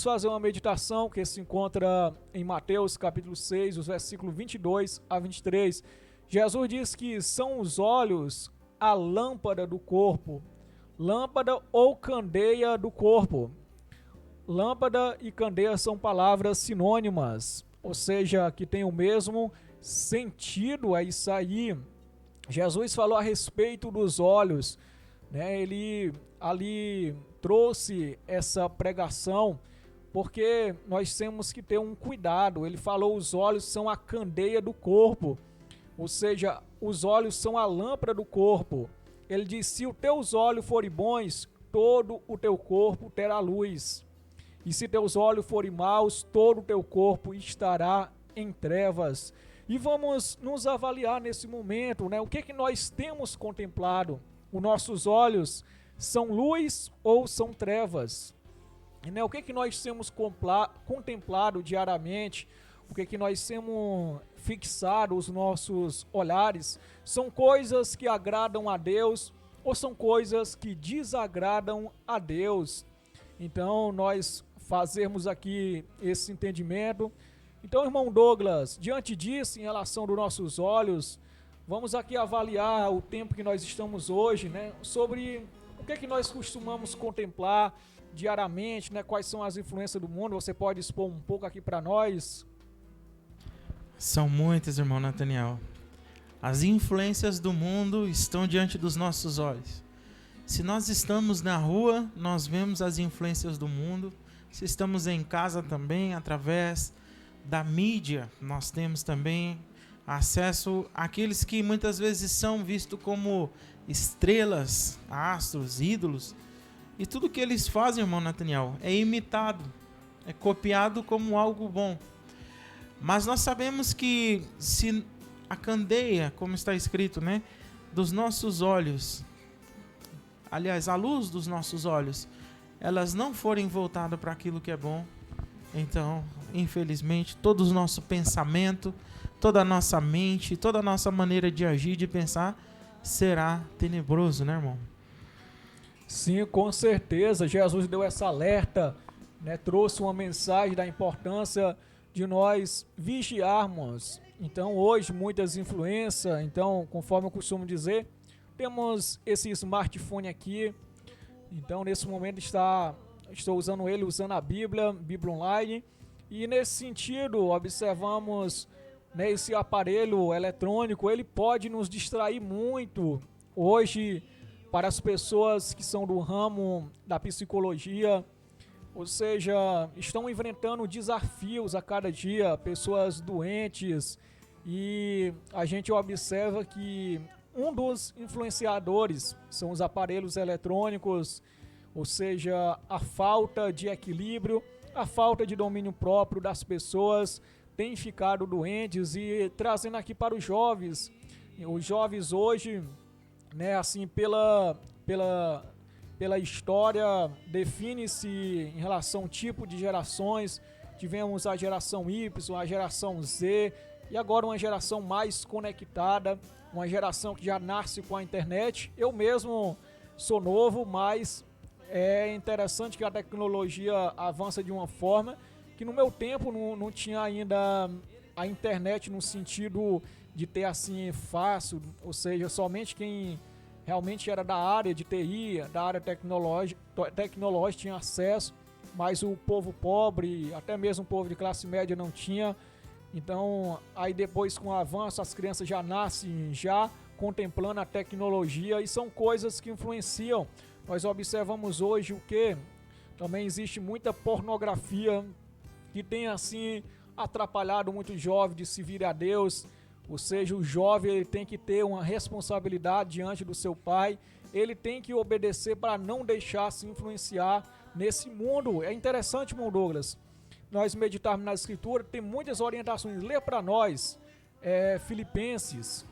Fazer uma meditação que se encontra em Mateus capítulo 6, os versículos 22 a 23. Jesus diz que são os olhos a lâmpada do corpo, lâmpada ou candeia do corpo. Lâmpada e candeia são palavras sinônimas, ou seja, que tem o mesmo sentido, é isso aí. Jesus falou a respeito dos olhos, né? Ele ali trouxe essa pregação porque nós temos que ter um cuidado. Ele falou: os olhos são a candeia do corpo, ou seja, os olhos são a lâmpada do corpo. Ele disse: se os teus olhos forem bons, todo o teu corpo terá luz, e se teus olhos forem maus, todo o teu corpo estará em trevas. E vamos nos avaliar nesse momento, né? O que nós temos contemplado? Os nossos olhos são luz ou são trevas? Né? O que nós temos contemplado diariamente? O que nós temos fixado os nossos olhares? São coisas que agradam a Deus ou são coisas que desagradam a Deus? Então, nós fazermos aqui esse entendimento. Então, irmão Douglas, diante disso, em relação dos nossos olhos, vamos aqui avaliar o tempo que nós estamos hoje, né? Sobre o que nós costumamos contemplar diariamente, né? Quais são as influências do mundo? Você pode expor um pouco aqui para nós? São muitas, irmão Nathaniel. As influências do mundo estão diante dos nossos olhos. Se nós estamos na rua, nós vemos as influências do mundo. Se estamos em casa também, através da mídia, nós temos também acesso àqueles que muitas vezes são vistos como estrelas, astros, ídolos. E tudo que eles fazem, irmão Nathaniel, é imitado, é copiado como algo bom. Mas nós sabemos que se a candeia, como está escrito, né, dos nossos olhos, aliás, a luz dos nossos olhos, elas não forem voltadas para aquilo que é bom, então, infelizmente, todo o nosso pensamento, toda a nossa mente, toda a nossa maneira de agir, de pensar, será tenebroso, né, irmão? Sim, com certeza. Jesus deu essa alerta, né? Trouxe uma mensagem da importância de nós vigiarmos. Então, hoje, muitas influências. Então, conforme eu costumo dizer, temos esse smartphone aqui. Então, nesse momento, estou usando ele, usando a Bíblia Online. E nesse sentido, observamos, né, esse aparelho eletrônico, ele pode nos distrair muito. Hoje, para as pessoas que são do ramo da psicologia, ou seja, estão enfrentando desafios a cada dia, pessoas doentes, e a gente observa que um dos influenciadores são os aparelhos eletrônicos, ou seja, a falta de equilíbrio, a falta de domínio próprio das pessoas tem ficado doentes. E trazendo aqui para os jovens hoje, né, assim, pela história, define-se em relação ao tipo de gerações. Tivemos a geração Y, a geração Z e agora uma geração mais conectada, uma geração que já nasce com a internet. Eu mesmo sou novo, mas é interessante que a tecnologia avança de uma forma que no meu tempo não tinha ainda a internet no sentido de ter assim fácil, ou seja, somente quem realmente era da área de TI, da área tecnológica tinha acesso, mas o povo pobre, até mesmo o povo de classe média não tinha. Então, aí depois com o avanço, as crianças já nascem já contemplando a tecnologia, e são coisas que influenciam. Nós observamos hoje o que também existe muita pornografia que tem assim atrapalhado muitos jovens de se vir a Deus. Ou seja, o jovem ele tem que ter uma responsabilidade diante do seu pai, ele tem que obedecer para não deixar se influenciar nesse mundo. É interessante, irmão Douglas, nós meditarmos na Escritura, tem muitas orientações. Lê para nós Filipenses,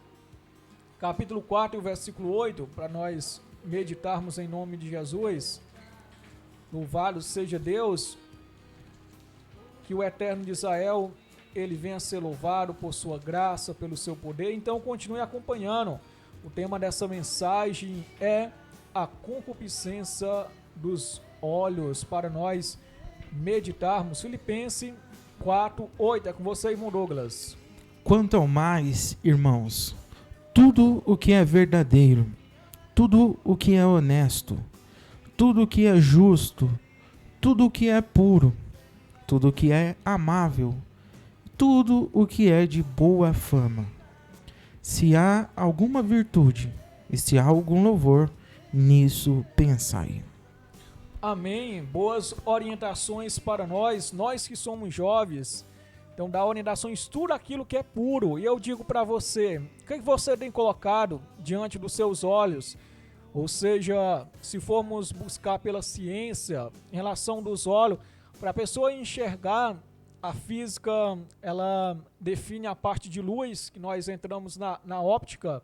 capítulo 4, versículo 8, para nós meditarmos em nome de Jesus. Louvado seja Deus, que o Eterno de Israel ele venha a ser louvado por sua graça, pelo seu poder. Então continue acompanhando. O tema dessa mensagem é a concupiscência dos olhos, para nós meditarmos. Filipenses 4:8. É com você, irmão Douglas. Quanto ao mais, irmãos, tudo o que é verdadeiro, tudo o que é honesto, tudo o que é justo, tudo o que é puro, tudo o que é amável, tudo o que é de boa fama. Se há alguma virtude e se há algum louvor, nisso pensai. Amém. Boas orientações para nós que somos jovens. Então, dá orientações, tudo aquilo que é puro. E eu digo para você, o que você tem colocado diante dos seus olhos? Ou seja, se formos buscar pela ciência, em relação dos olhos, para a pessoa enxergar, a física, ela define a parte de luz, que nós entramos na óptica,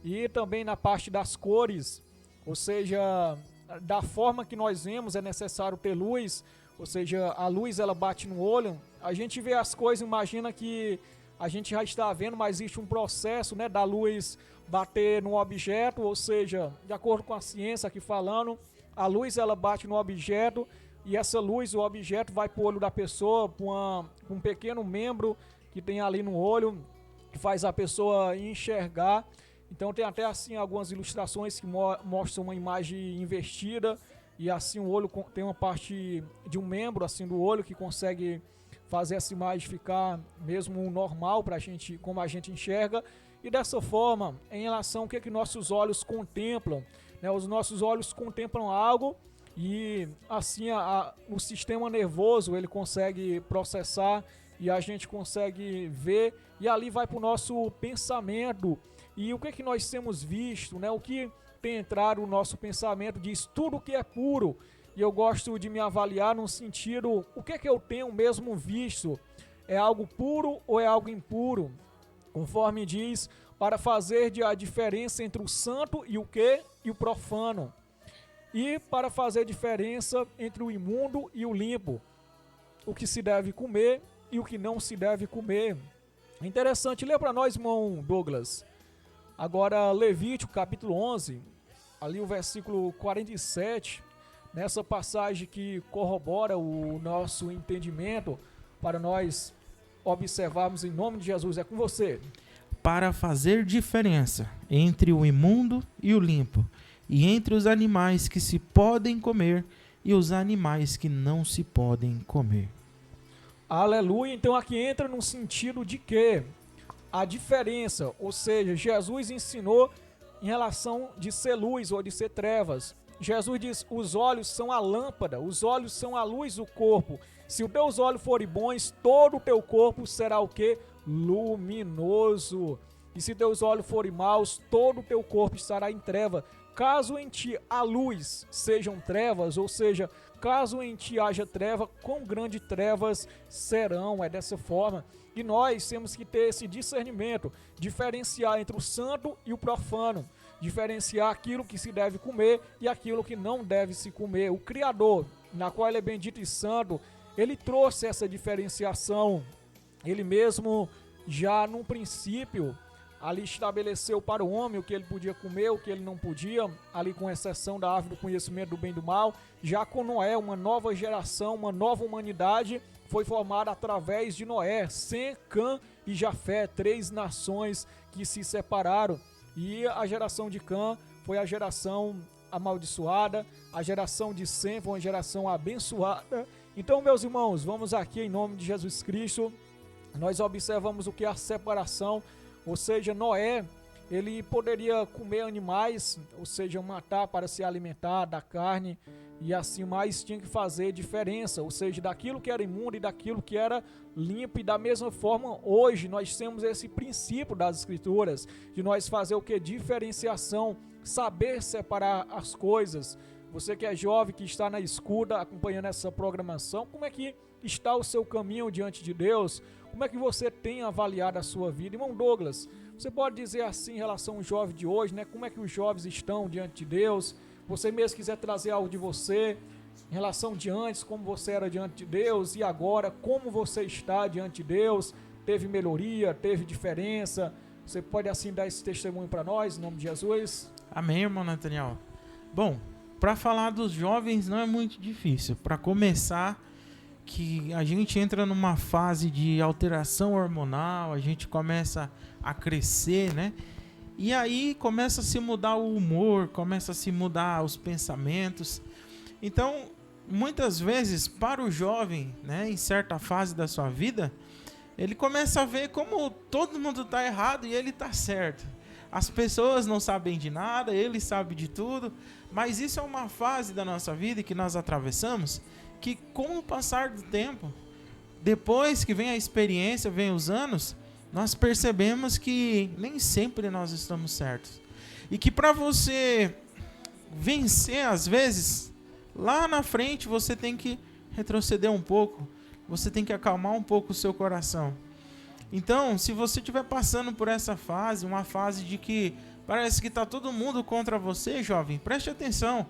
e também na parte das cores. Ou seja, da forma que nós vemos, é necessário ter luz. Ou seja, a luz ela bate no olho, a gente vê as coisas, imagina que a gente já está vendo, mas existe um processo, né, da luz bater no objeto, ou seja, de acordo com a ciência aqui falando, a luz ela bate no objeto e essa luz, o objeto vai para o olho da pessoa, para um pequeno membro que tem ali no olho, que faz a pessoa enxergar. Então tem até assim algumas ilustrações que mostram uma imagem invertida, e assim o olho tem uma parte de um membro assim do olho que consegue fazer essa imagem ficar mesmo normal para a gente, como a gente enxerga. E dessa forma, em relação ao que nossos olhos contemplam, né? Os nossos olhos contemplam algo e assim o sistema nervoso ele consegue processar e a gente consegue ver, e ali vai para o nosso pensamento. E o que nós temos visto, né? O que tem entrado no nosso pensamento diz tudo que é puro. E eu gosto de me avaliar no sentido, o que eu tenho mesmo visto? É algo puro ou é algo impuro? Conforme diz, para fazer a diferença entre o santo e o que? E o profano. E para fazer diferença entre o imundo e o limpo. O que se deve comer e o que não se deve comer. Interessante, lê para nós, irmão Douglas. Agora, Levítico, capítulo 11, ali o versículo 47, nessa passagem que corrobora o nosso entendimento, para nós observarmos em nome de Jesus. É com você. Para fazer diferença entre o imundo e o limpo, e entre os animais que se podem comer e os animais que não se podem comer. Aleluia. Então aqui entra no sentido de que a diferença, ou seja, Jesus ensinou em relação de ser luz ou de ser trevas. Jesus diz, os olhos são a lâmpada, os olhos são a luz do corpo. Se os teus olhos forem bons, todo o teu corpo será o quê? Luminoso. E se teus olhos forem maus, todo o teu corpo estará em treva. Caso em ti a luz sejam trevas, ou seja, caso em ti haja treva, quão grande trevas serão. É dessa forma. E nós temos que ter esse discernimento, diferenciar entre o santo e o profano, diferenciar aquilo que se deve comer e aquilo que não deve se comer. O Criador, na qual ele é bendito e santo, ele trouxe essa diferenciação. Ele mesmo, já no princípio, ali estabeleceu para o homem o que ele podia comer, o que ele não podia, ali com exceção da árvore do conhecimento do bem e do mal. Já com Noé, uma nova geração, uma nova humanidade foi formada através de Noé, Sem, Cã e Jafé, 3 nações que se separaram. E a geração de Cã foi a geração amaldiçoada, a geração de Sem foi uma geração abençoada. Então, meus irmãos, vamos aqui em nome de Jesus Cristo, nós observamos o que é a separação, ou seja, Noé, ele poderia comer animais, ou seja, matar para se alimentar da carne, e assim mais tinha que fazer diferença, ou seja, daquilo que era imundo e daquilo que era limpo. E da mesma forma, hoje nós temos esse princípio das Escrituras, de nós fazer o que? Diferenciação, saber separar as coisas. Você que é jovem, que está na escuta, acompanhando essa programação, como é que está o seu caminho diante de Deus? Como é que você tem avaliado a sua vida? Irmão Douglas, você pode dizer assim em relação ao jovem de hoje, né? Como é que os jovens estão diante de Deus? Você mesmo quiser trazer algo de você, em relação de antes, como você era diante de Deus, e agora, como você está diante de Deus? Teve melhoria, teve diferença? Você pode assim dar esse testemunho para nós, em nome de Jesus? Amém, irmão Nathaniel. Bom, para falar dos jovens não é muito difícil. Para começar, que a gente entra numa fase de alteração hormonal, a gente começa a crescer, né? E aí começa a se mudar o humor, começa a se mudar os pensamentos. Então, muitas vezes, para o jovem, né, em certa fase da sua vida, ele começa a ver como todo mundo está errado e ele está certo. As pessoas não sabem de nada, ele sabe de tudo, mas isso é uma fase da nossa vida que nós atravessamos, que com o passar do tempo, depois que vem a experiência, vem os anos, nós percebemos que nem sempre nós estamos certos. E que para você vencer, às vezes, lá na frente você tem que retroceder um pouco, você tem que acalmar um pouco o seu coração. Então, se você estiver passando por essa fase, uma fase de que parece que está todo mundo contra você, jovem, preste atenção.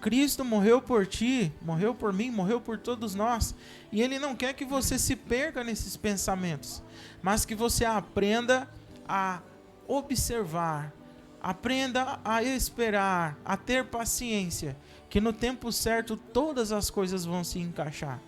Cristo morreu por ti, morreu por mim, morreu por todos nós. E Ele não quer que você se perca nesses pensamentos, mas que você aprenda a observar, aprenda a esperar, a ter paciência, que no tempo certo todas as coisas vão se encaixar.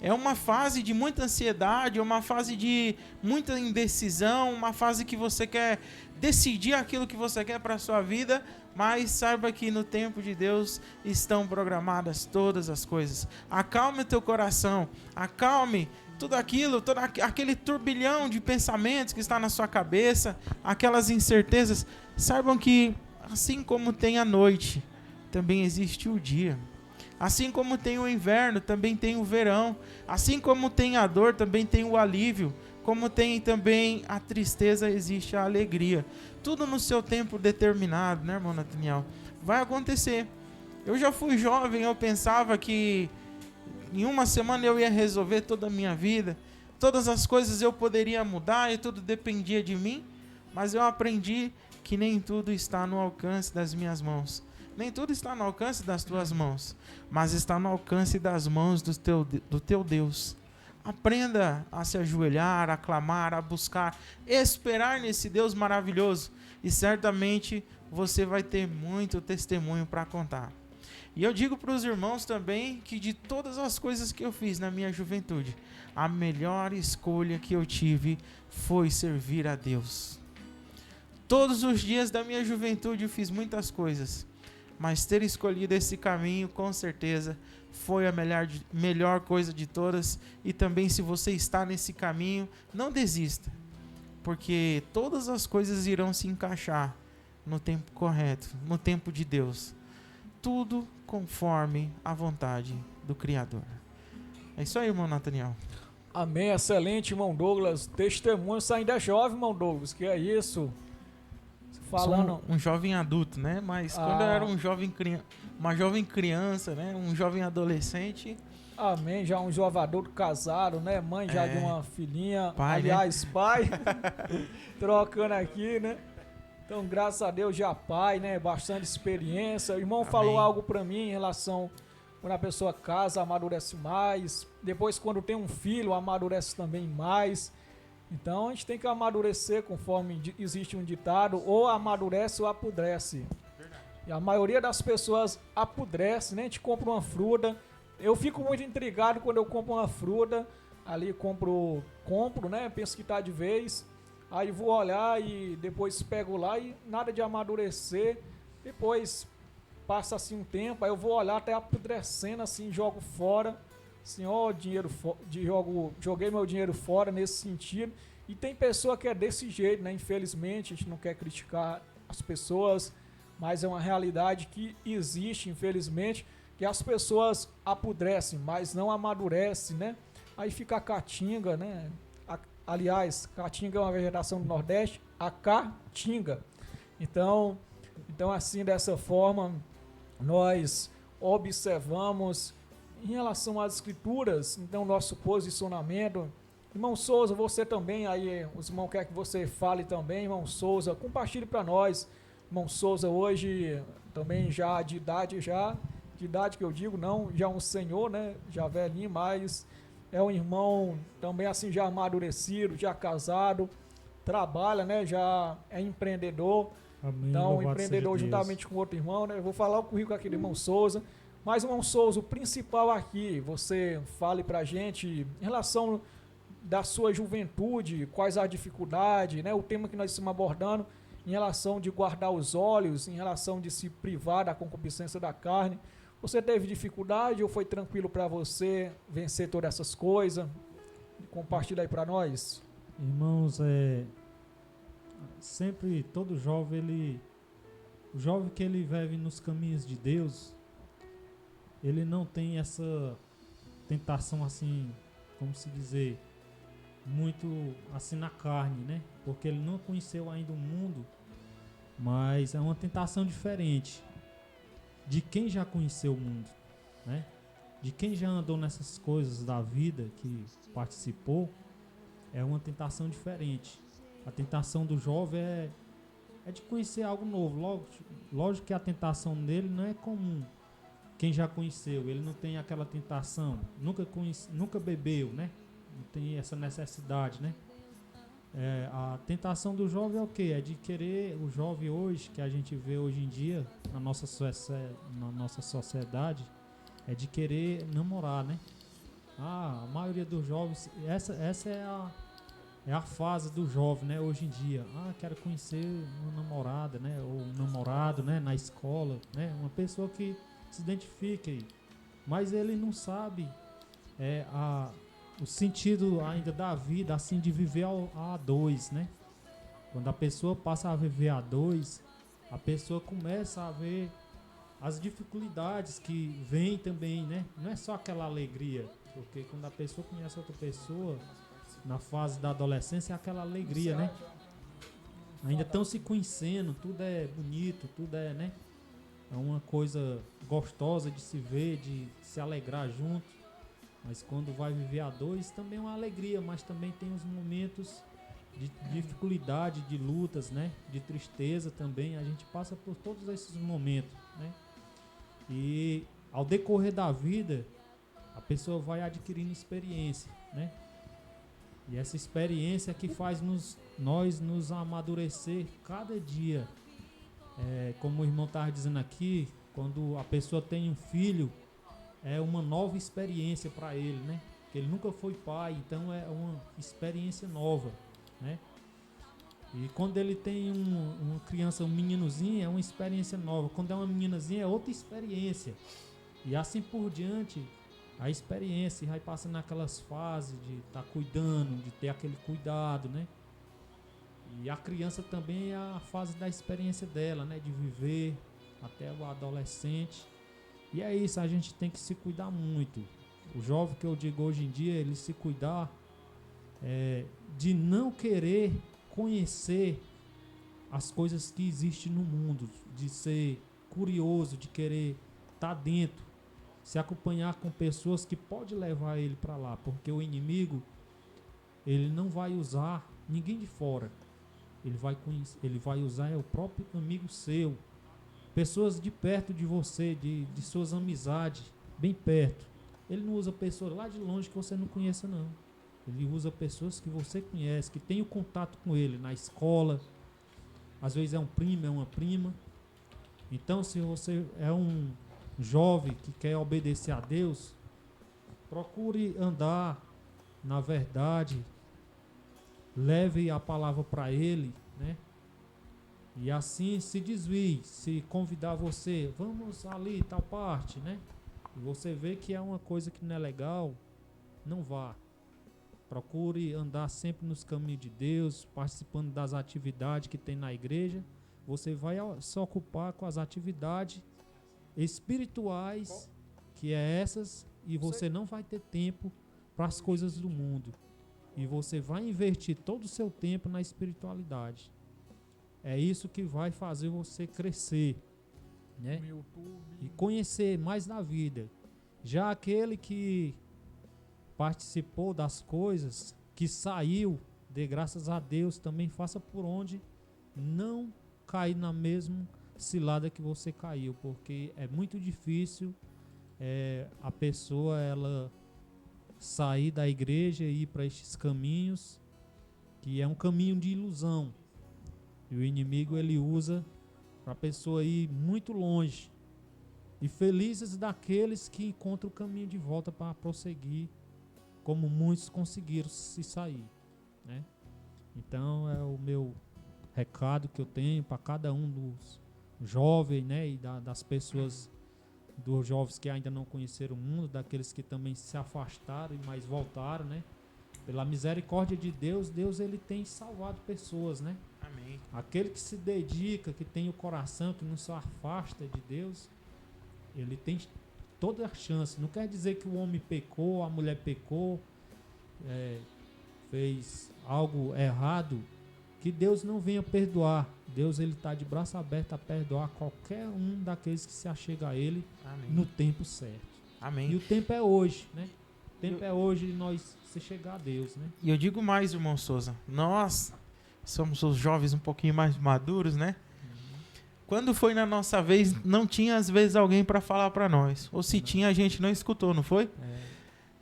É uma fase de muita ansiedade, é uma fase de muita indecisão, uma fase que você quer decidir aquilo que você quer para a sua vida, mas saiba que no tempo de Deus estão programadas todas as coisas. Acalme o teu coração, acalme tudo aquilo, todo aquele turbilhão de pensamentos que está na sua cabeça, aquelas incertezas. Saibam que assim como tem a noite, também existe o dia. Assim como tem o inverno, também tem o verão. Assim como tem a dor, também tem o alívio. Como tem também a tristeza, existe a alegria. Tudo no seu tempo determinado, né, irmão Nathaniel? Vai acontecer. Eu já fui jovem, eu pensava que em uma semana eu ia resolver toda a minha vida. Todas as coisas eu poderia mudar e tudo dependia de mim. Mas eu aprendi que nem tudo está no alcance das minhas mãos. Nem tudo está no alcance das tuas mãos, mas está no alcance das mãos do teu Deus. Aprenda a se ajoelhar, a clamar, a buscar, esperar nesse Deus maravilhoso. E certamente você vai ter muito testemunho para contar. E eu digo para os irmãos também que de todas as coisas que eu fiz na minha juventude, a melhor escolha que eu tive foi servir a Deus. Todos os dias da minha juventude eu fiz muitas coisas, mas ter escolhido esse caminho, com certeza, foi a melhor coisa de todas. E também, se você está nesse caminho, não desista, porque todas as coisas irão se encaixar no tempo correto, no tempo de Deus. Tudo conforme a vontade do Criador. É isso aí, irmão Nathaniel. Amém, excelente, irmão Douglas. Testemunho, você ainda é jovem, irmão Douglas, que é isso? Falando... Sou um jovem adulto, né? Mas quando eu era uma jovem criança, né? Um jovem adolescente. Amém, já um jovem adulto casado, né? Mãe já de uma filhinha, pai, aliás, né? pai, trocando aqui, né? Então, graças a Deus, já pai, né? Bastante experiência. O irmão Amém. falou algo pra mim em relação quando a pessoa casa, amadurece mais. Depois, quando tem um filho, amadurece também mais. Então, a gente tem que amadurecer conforme existe um ditado, ou amadurece ou apodrece. Verdade. E a maioria das pessoas apodrece, né? A gente compra uma fruta. Eu fico muito intrigado quando eu compro uma fruta. Ali compro, né? Penso que tá de vez. Aí vou olhar e depois pego lá e nada de amadurecer. Depois passa assim um tempo, aí eu vou olhar até apodrecendo assim, jogo fora. Assim, ó, joguei meu dinheiro fora nesse sentido. E tem pessoa que é desse jeito, né? Infelizmente, a gente não quer criticar as pessoas, mas é uma realidade que existe, infelizmente, que as pessoas apodrecem, mas não amadurecem, né? Aí fica a caatinga, né? Aliás, caatinga é uma vegetação do Nordeste, a caatinga. Então assim, dessa forma, nós observamos em relação às escrituras, então nosso posicionamento. Irmão Souza, você também, aí os irmãos querem que você fale também, irmão Souza, compartilhe para nós. Irmão Souza hoje também já de idade que eu digo, não, já um senhor, né, já velhinho, mas é um irmão também assim já amadurecido, já casado, trabalha, né, já é empreendedor. Amém, então, empreendedor juntamente com outro irmão, né, eu vou falar o currículo aqui do irmão Souza. Mas, irmão Souza, o principal aqui, você fale para a gente em relação da sua juventude, quais a dificuldade, né? O tema que nós estamos abordando em relação de guardar os olhos, em relação de se privar da concupiscência da carne. Você teve dificuldade ou foi tranquilo para você vencer todas essas coisas? Compartilha aí para nós. Irmãos, sempre todo jovem, o jovem que ele vive nos caminhos de Deus, ele não tem essa tentação assim, como se dizer, muito assim na carne, né? Porque ele não conheceu ainda o mundo, mas é uma tentação diferente de quem já conheceu o mundo, né? De quem já andou nessas coisas da vida, que participou, é uma tentação diferente. A tentação do jovem é de conhecer algo novo. Lógico que a tentação dele não é comum. Quem já conheceu, ele não tem aquela tentação, nunca bebeu, né? Não tem essa necessidade, né? A tentação do jovem é o quê? É de querer, o jovem hoje, que a gente vê hoje em dia, na nossa sociedade, é de querer namorar, né? A maioria dos jovens, essa é a fase do jovem, né? Hoje em dia, quero conhecer uma namorada, né? Ou um namorado, né? Na escola, né? Uma pessoa que se identifique, mas ele não sabe o sentido ainda da vida, assim, de viver a dois, né? Quando a pessoa passa a viver a dois, a pessoa começa a ver as dificuldades que vêm também, né? Não é só aquela alegria, porque quando a pessoa conhece outra pessoa, na fase da adolescência, é aquela alegria, né? Ainda estão se conhecendo, tudo é bonito, tudo é, né? É uma coisa gostosa de se ver, de se alegrar junto. Mas quando vai viver a dois, também é uma alegria, mas também tem os momentos de dificuldade, de lutas, né? De tristeza também. A gente passa por todos esses momentos, né? E ao decorrer da vida, a pessoa vai adquirindo experiência, né? E essa experiência que faz nós nos amadurecer cada dia. Como o irmão estava dizendo aqui, quando a pessoa tem um filho, é uma nova experiência para ele, né? Porque ele nunca foi pai, então é uma experiência nova, né? E quando ele tem uma criança, um meninozinho, é uma experiência nova. Quando é uma meninazinha, é outra experiência. E assim por diante, a experiência vai passando naquelas fases de estar cuidando, de ter aquele cuidado, né? E a criança também é a fase da experiência dela, né? De viver até o adolescente. E é isso, a gente tem que se cuidar muito. O jovem, que eu digo hoje em dia, ele se cuidar de não querer conhecer as coisas que existem no mundo, de ser curioso, de querer estar dentro, se acompanhar com pessoas que podem levar ele para lá, porque o inimigo, ele não vai usar ninguém de fora, ele vai usar o próprio amigo seu, pessoas de perto de você, de suas amizades, bem perto. Ele não usa pessoas lá de longe que você não conheça, não. Ele usa pessoas que você conhece, que tem o contato com ele na escola. Às vezes é um primo, é uma prima. Então, se você é um jovem que quer obedecer a Deus, procure andar na verdade, leve a palavra para ele, né? E assim se desvie, se convidar você, vamos ali, tal parte, né? E você vê que é uma coisa que não é legal, não vá. Procure andar sempre nos caminhos de Deus, participando das atividades que tem na igreja. Você vai se ocupar com as atividades espirituais, que é essas, e você não vai ter tempo para as coisas do mundo. E você vai investir todo o seu tempo na espiritualidade. É isso que vai fazer você crescer, né? E conhecer mais da vida. Já aquele que participou das coisas, que saiu, dê graças a Deus, também faça por onde não cair na mesma cilada que você caiu, porque é muito difícil a pessoa ela sair da igreja e ir para estes caminhos, que é um caminho de ilusão, e o inimigo ele usa para a pessoa ir muito longe, E felizes daqueles que encontram o caminho de volta para prosseguir, como muitos conseguiram se sair, né? Então é o meu recado que eu tenho para cada um dos jovens, né? E das pessoas, dos jovens que ainda não conheceram o mundo, daqueles que também se afastaram, mas voltaram, né? Pela misericórdia de Deus, Deus ele tem salvado pessoas, né? Amém. Aquele que se dedica, que tem o coração, que não se afasta de Deus, ele tem toda a chance. Não quer dizer que o homem pecou, a mulher pecou, fez algo errado, que Deus não venha perdoar. Deus ele está de braço aberto a perdoar qualquer um daqueles que se achega a ele. Amém. No tempo certo. Amém. E o tempo é hoje, né? O tempo é hoje de nós se chegar a Deus, né? E eu digo mais, irmão Souza, nós somos os jovens um pouquinho mais maduros, né? Quando foi na nossa vez, não tinha às vezes alguém para falar para nós. Ou se tinha, a gente não escutou, não foi?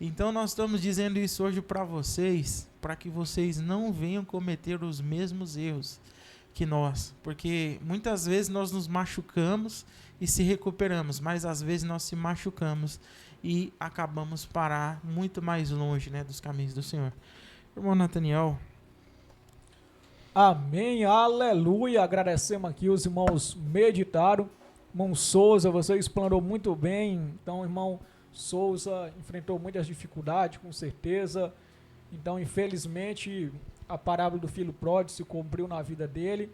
Então nós estamos dizendo isso hoje para vocês, para que vocês não venham cometer os mesmos erros que nós. Porque muitas vezes nós nos machucamos e se recuperamos, mas às vezes nós se machucamos e acabamos parar muito mais longe, né, dos caminhos do Senhor. Irmão Nathaniel. Amém, aleluia. Agradecemos aqui, os irmãos meditaram. Irmão Souza, você explanou muito bem. Então, irmão Souza enfrentou muitas dificuldades, com certeza. Então, infelizmente, a parábola do filho pródigo se cumpriu na vida dele.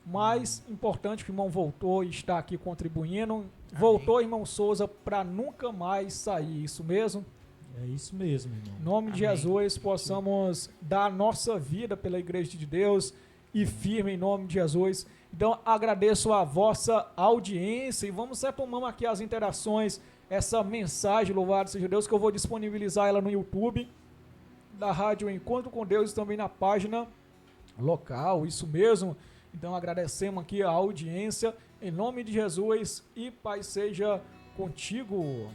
Mas, importante que o irmão voltou e está aqui contribuindo. Amém. Voltou, irmão Souza, para nunca mais sair. Isso mesmo? É isso mesmo, irmão. Em nome de Amém. Jesus, possamos dar a nossa vida pela Igreja de Deus e firme em nome de Jesus. Então, agradeço a vossa audiência e vamos retomando aqui as interações, essa mensagem, louvado seja Deus, que eu vou disponibilizar ela no YouTube da Rádio Encontro com Deus e também na página local, isso mesmo. Então, agradecemos aqui a audiência, em nome de Jesus, e Pai seja contigo.